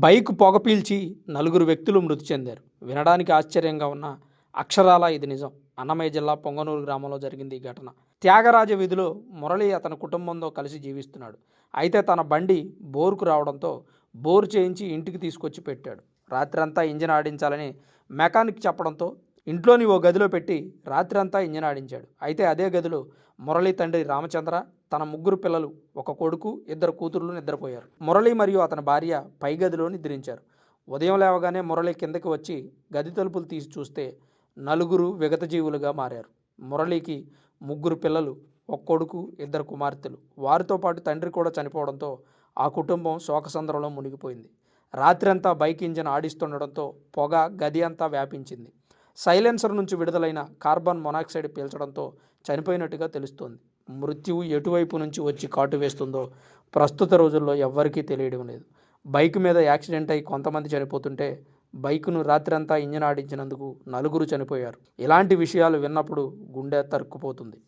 Bike పొగ పీల్చి నలుగురు వ్యక్తులు మృతి చెందారు. వినడానికి ఆశ్చర్యంగా ఉన్న అక్షరాల ఇది నిజం. అన్నమయ్య జిల్లా పొంగనూరు గ్రామంలో జరిగింది ఈ ఘటన. త్యాగరాజ వీధిలో మురళి అతని కుటుంబంతో కలిసి జీవిస్తున్నాడు. అయితే తన బండి బోరుకు రావడంతో బోరు చేయించి ఇంటికి తీసుకొచ్చి పెట్టాడు. రాత్రంతా ఇంజిన్ ఆడించాలని మెకానిక్ చెప్పడంతో ఇంట్లోని ఓ గదిలో పెట్టి రాత్రంతా ఇంజిన్ ఆడించాడు. అయితే అదే గదిలో మురళి తండ్రి రామచంద్ర, తన ముగ్గురు పిల్లలు, ఒక కొడుకు, ఇద్దరు కూతుర్లు నిద్రపోయారు. మురళి మరియు అతని భార్య పై గదిలో నిద్రించారు. ఉదయం లేవగానే మురళి కిందకి వచ్చి గది తలుపులు తీసి చూస్తే నలుగురు విగతజీవులుగా మారారు. మురళికి ముగ్గురు పిల్లలు, ఒక కొడుకు, ఇద్దరు కుమార్తెలు. వారితో పాటు తండ్రి కూడా చనిపోవడంతో ఆ కుటుంబం శోకసంద్రంలో మునిగిపోయింది. రాత్రంతా బైక్ ఇంజిన్ ఆడిస్తుండడంతో పొగ గది అంతా వ్యాపించింది. సైలెన్సర్ నుంచి విడుదలైన కార్బన్ మొనాక్సైడ్ పీల్చడంతో చనిపోయినట్టుగా తెలుస్తోంది. మృత్యువు ఎటువైపు నుంచి వచ్చి కాటు వేస్తుందో ప్రస్తుత రోజుల్లో ఎవ్వరికీ తెలియడం లేదు. బైక్ మీద యాక్సిడెంట్ అయి కొంతమంది చనిపోతుంటే బైకును రాత్రంతా ఇంజిన్ ఆడించినందుకు నలుగురు చనిపోయారు. ఇలాంటి విషయాలు విన్నప్పుడు గుండె తరుక్కుపోతుంది.